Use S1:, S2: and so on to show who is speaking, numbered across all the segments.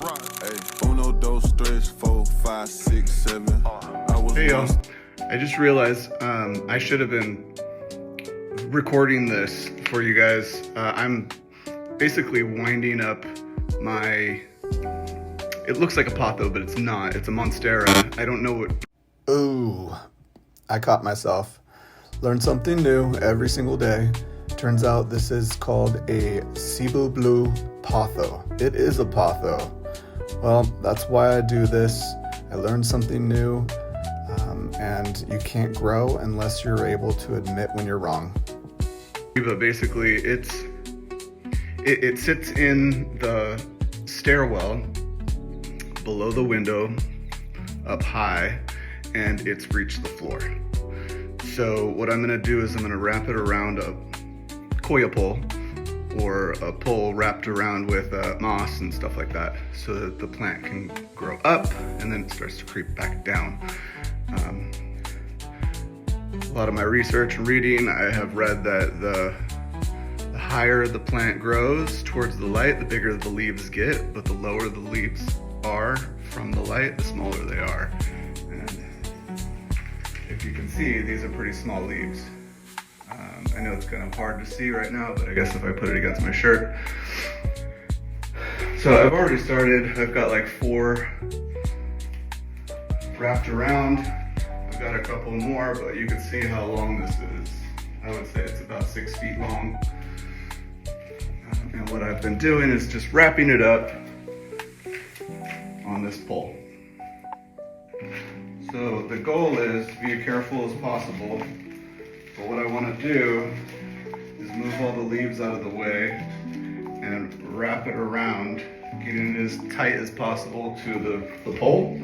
S1: Hey, uno, dos, tres, four, five, six, seven.
S2: Hey y'all, I just realized I should have been recording this for you guys. I'm basically winding up my, it looks like a Pothos, but it's not. It's a Monstera. I don't know what.
S3: Ooh, I caught myself. Learn something new every single day. Turns out this is called a Cebu Blue Pothos. It is a Pothos. Well, that's why I do this. I learned something new, and you can't grow unless you're able to admit when you're wrong.
S2: But basically, it sits in the stairwell below the window, up high, and it's reached the floor. So what I'm gonna do is I'm gonna wrap it around a coir pole, or a pole wrapped around with moss and stuff like that, so that the plant can grow up and then it starts to creep back down. A lot of my research and reading, I have read that the higher the plant grows towards the light, the bigger the leaves get, but the lower the leaves are from the light, the smaller they are. And if you can see, these are pretty small leaves. I know it's kind of hard to see right now, but I guess if I put it against my shirt. So I've already started. I've got like 4 wrapped around. I've got a couple more, but you can see how long this is. I would say it's about 6 feet long. And what I've been doing is just wrapping it up on this pole. So the goal is to be as careful as possible. But what I want to do is move all the leaves out of the way and wrap it around, getting it as tight as possible to the pole.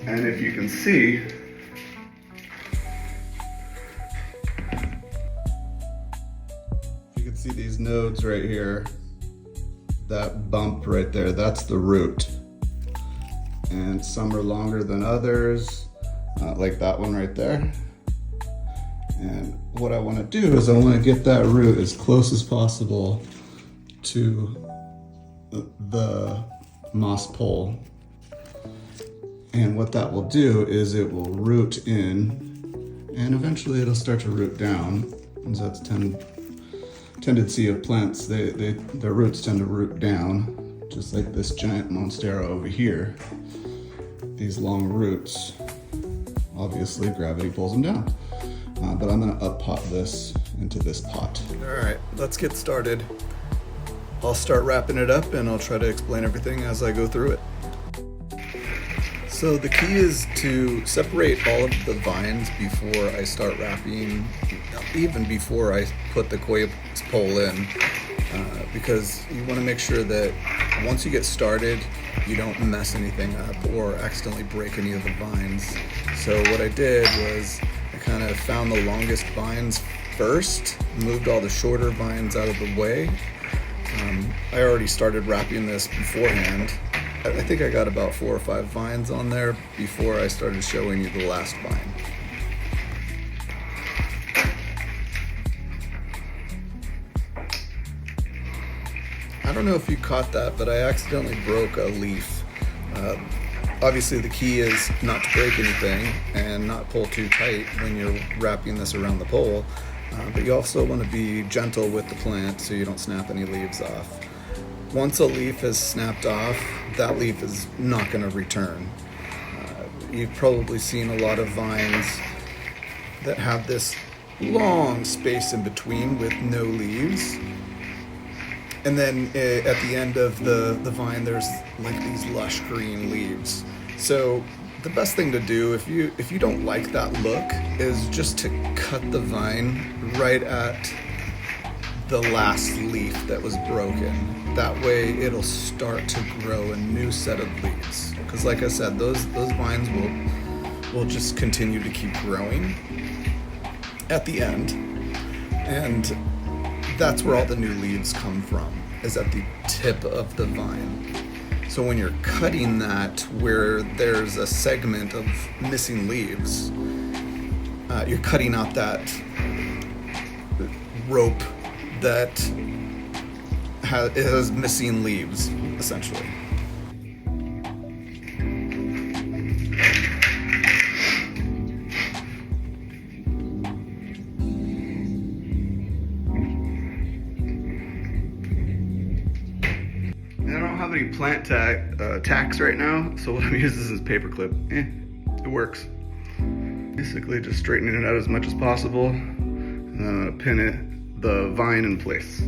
S2: And if you can see, you can see these nodes right here, that bump right there, that's the root. And some are longer than others, like that one right there. And what I want to do is I want to get that root as close as possible to the moss pole. And what that will do is it will root in, and eventually it'll start to root down. And that's tendency of plants. Their roots tend to root down, just like this giant monstera over here. These long roots, obviously gravity pulls them down. But I'm gonna up pot this into this pot. All right, let's get started. I'll start wrapping it up and I'll try to explain everything as I go through it. So the key is to separate all of the vines before I start wrapping, even before I put the coir pole in, because you wanna make sure that once you get started, you don't mess anything up or accidentally break any of the vines. So what I did was I kind of found the longest vines first, moved all the shorter vines out of the way. I already started wrapping this beforehand. I think I got about 4 or 5 vines on there before I started showing you the last vine. I don't know if you caught that, but I accidentally broke a leaf. Obviously the key is not to break anything and not pull too tight when you're wrapping this around the pole, but you also want to be gentle with the plant so you don't snap any leaves off. Once a leaf is snapped off, that leaf is not going to return. You've probably seen a lot of vines that have this long space in between with no leaves. And then at the end of the vine, there's like these lush green leaves. So the best thing to do if you don't like that look is just to cut the vine right at the last leaf that was broken. That way it'll start to grow a new set of leaves. Because like I said, those vines will just continue to keep growing at the end. And that's where all the new leaves come from, is at the tip of the vine. So when you're cutting that where there's a segment of missing leaves, you're cutting out that rope that has missing leaves, essentially. I don't have any plant tacks right now, so what I'm using is paper clip. It works. Basically just straightening it out as much as possible, and then I'm gonna pin the vine in place.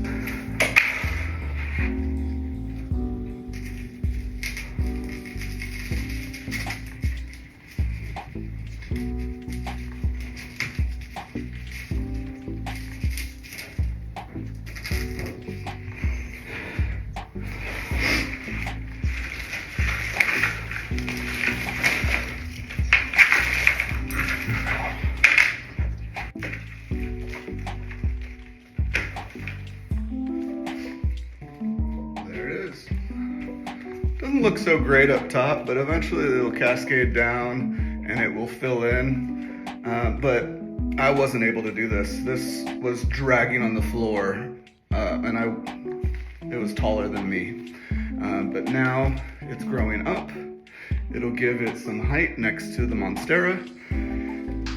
S2: Doesn't look so great up top, but eventually it'll cascade down and it will fill in. But I wasn't able to do this. This was dragging on the floor, and it was taller than me. But now it's growing up. It'll give it some height next to the monstera. And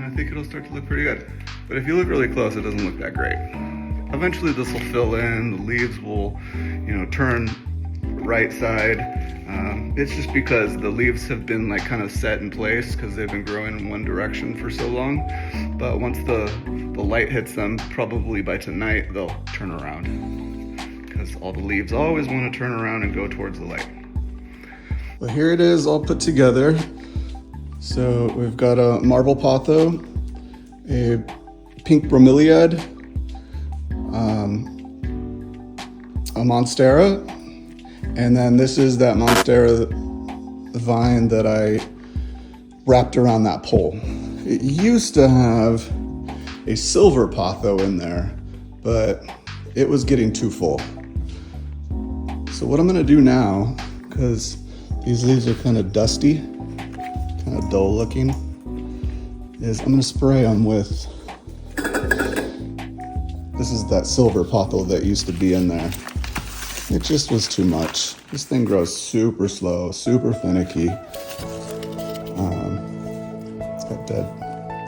S2: I think it'll start to look pretty good. But if you look really close, it doesn't look that great. Eventually this will fill in, the leaves will, turn right side. It's just because the leaves have been like kind of set in place because they've been growing in one direction for so long. But once the light hits them, probably by tonight, they'll turn around because all the leaves always want to turn around and go towards the light.
S3: Well, here it is all put together. So we've got a marble potho, a pink bromeliad, a monstera, and then this is that monstera vine that I wrapped around that pole. It used to have a silver potho in there, but it was getting too full. So what I'm gonna do now, because these leaves are kind of dusty, kind of dull looking, is I'm gonna spray them with, this is that silver potho that used to be in there. It just was too much. This thing grows super slow, super finicky. It's got dead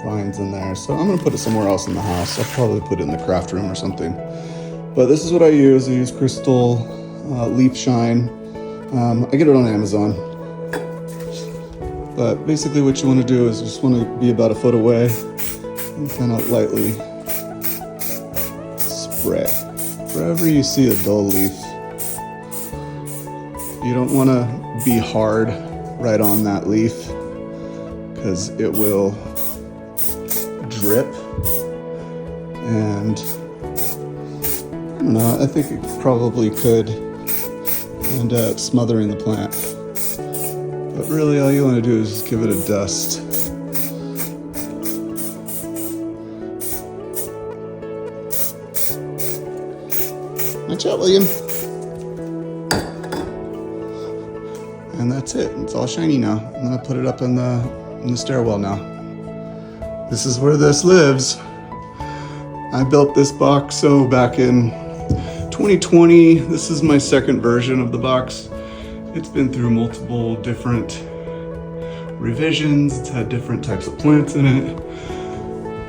S3: vines in there. So I'm gonna put it somewhere else in the house. I'll probably put it in the craft room or something. But this is what I use. I use crystal leaf shine. I get it on Amazon. But basically what you wanna do is you just wanna be about a foot away and kind of lightly spray. Wherever you see a dull leaf, you don't want to be hard right on that leaf because it will drip, and I don't know, I think it probably could end up smothering the plant. But really all you want to do is just give it a dust. Watch out, William. And that's it. It's all shiny now. I'm gonna put it up in the stairwell now. This is where this lives. I built this box back in 2020. This is my second version of the box. It's been through multiple different revisions. It's had different types of plants in it,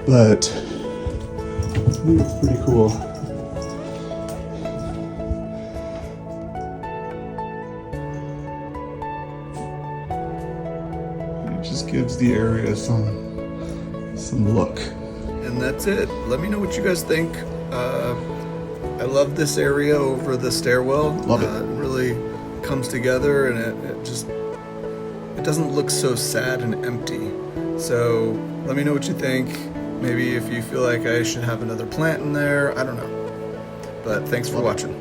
S3: but I think it's pretty cool. Just gives the area some look.
S2: And that's it. Let me know what you guys think. I love this area over the stairwell.
S3: Love it.
S2: It really comes together, and it doesn't look so sad and empty. So let me know what you think. Maybe if you feel like I should have another plant in there. I don't know. But thanks for watching.